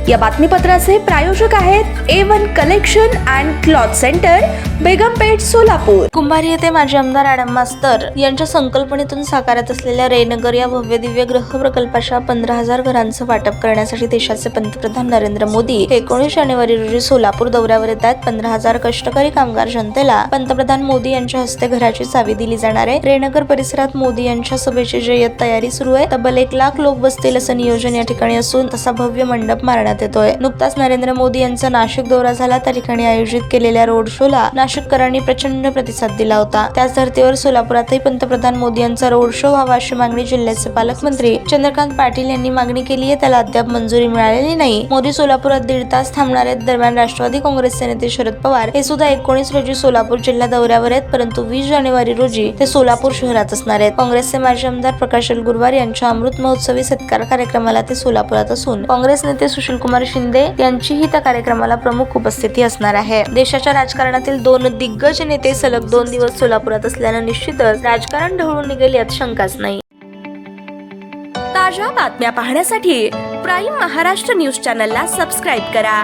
या बातमीपत्राचे प्रायोजक आहेत A1 collection and cloth centre, Begampeth, Solapur. Kumbhari येथे माजी आमदार ॲडम मास्तर यांच्या संकल्पनेतून साकारत असलेल्या रेनगर या भव्य दिव्य गृह प्रकल्पाच्या 15,000 घरांचं वाटप करण्यासाठी देशाचे पंतप्रधान नरेंद्र मोदी 19 जानेवारी रोजी सोलापूर दौऱ्यावर येत आहेत। 15,000 कष्टकरी कामगार जनतेला पंतप्रधान मोदी यांच्या हस्ते घराची चावी दिली जाणार आहे। रेनगर परिसरात मोदी यांच्या सभेची जय्यत तयारी सुरू आहे। तब्बल 1 लाख लोक बसतील असं नियोजन या ठिकाणी असून तसा भव्य मंडप मारण्यात येतोय। नुकताच नरेंद्र मोदी यांचा नाशिक दौरा झाला, त्या ठिकाणी आयोजित केलेल्या रोड शोला नाशिककरांनी प्रचंड प्रतिसाद दिला होता। त्याच धर्तीवर सोलापुरातही पंतप्रधान मोदी यांचा रोड शो व्हावा अशी मागणी जिल्ह्याचे पालकमंत्री चंद्रकांत पाटील यांनी मागणी केली आहे, त्याला अद्याप मंजुरी मिळालेली नाही। मोदी सोलापुरात 1.5 तास थांबणार आहेत। दरम्यान राष्ट्रवादी काँग्रेसचे नेते शरद पवार हे सुद्धा 19 रोजी सोलापूर जिल्हा दौऱ्यावर आहेत, परंतु 20 जानेवारी रोजी ते सोलापूर शहरात असणार आहेत। काँग्रेसचे माजी आमदार प्रकाश गुरुवार यांच्या अमृत महोत्सवी सत्कार कार्यक्रमाला ते सोलापुरात असून काँग्रेस नेते सुशीलकुमार शिंदे यांचीही त्या कार्यक्रमाला प्रमुख उपस्थिती असणार आहे। देशाच्या राजकारणातील 2 दिग्गज नेते सलग 2 दिवस सोलापुरात असल्यानं निश्चितच राजकारण ढवळून निघेल यात शंकाच नाही। ताज्या बातम्या पाहण्यासाठी प्राईम महाराष्ट्र न्यूज चॅनलला सबस्क्राईब करा।